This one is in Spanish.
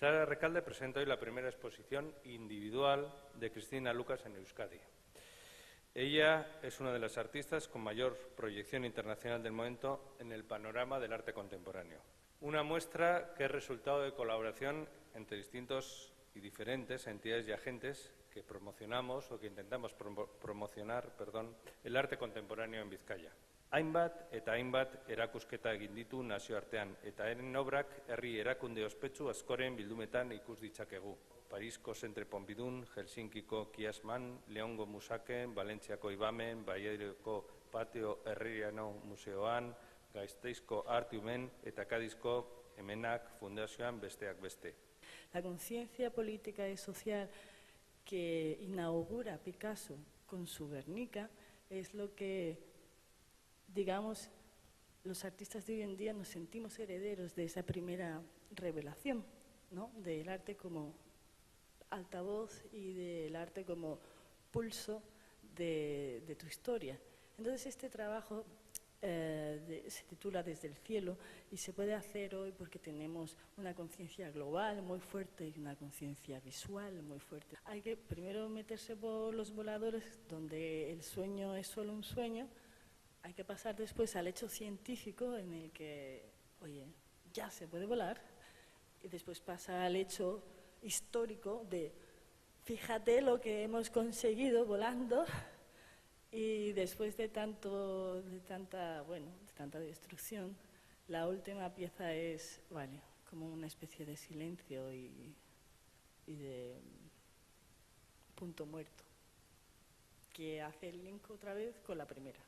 Sara Recalde presenta hoy la primera exposición individual de Cristina Lucas en Euskadi. Ella es una de las artistas con mayor proyección internacional del momento en el panorama del arte contemporáneo. Una muestra que es resultado de colaboración entre distintos y diferentes entidades y agentes que promocionamos o que intentamos promocionar el arte contemporáneo en Bizkaia. Hainbat eta hainbat erakusketa egin ditu nazioartean eta haren obrak herri erakunde ospetsu askoren bildumetan ikus ditzakegu. Parisko Centre Pompidou, Helsinkiko Kiasman, Leongo Musaken, Valentziako Ibamen, Baiarako Patio Herriano Museoan, Gasteizko Artiumen eta Kadizko Emenak Fundazioan besteak beste. La conciencia política y social que inaugura Picasso con su Guernica es lo que, digamos, los artistas de hoy en día nos sentimos herederos de esa primera revelación, ¿no?, del arte como altavoz y del arte como pulso de tu historia. Entonces este trabajo se titula Desde el cielo y se puede hacer hoy porque tenemos una conciencia global muy fuerte y una conciencia visual muy fuerte. Hay que primero meterse por los voladores donde el sueño es solo un sueño. Hay que pasar después al hecho científico en el que, oye, ya se puede volar, y después pasa al hecho histórico de, fíjate lo que hemos conseguido volando, y después de tanta destrucción, la última pieza es, vale, como una especie de silencio y de punto muerto, que hace el link otra vez con la primera.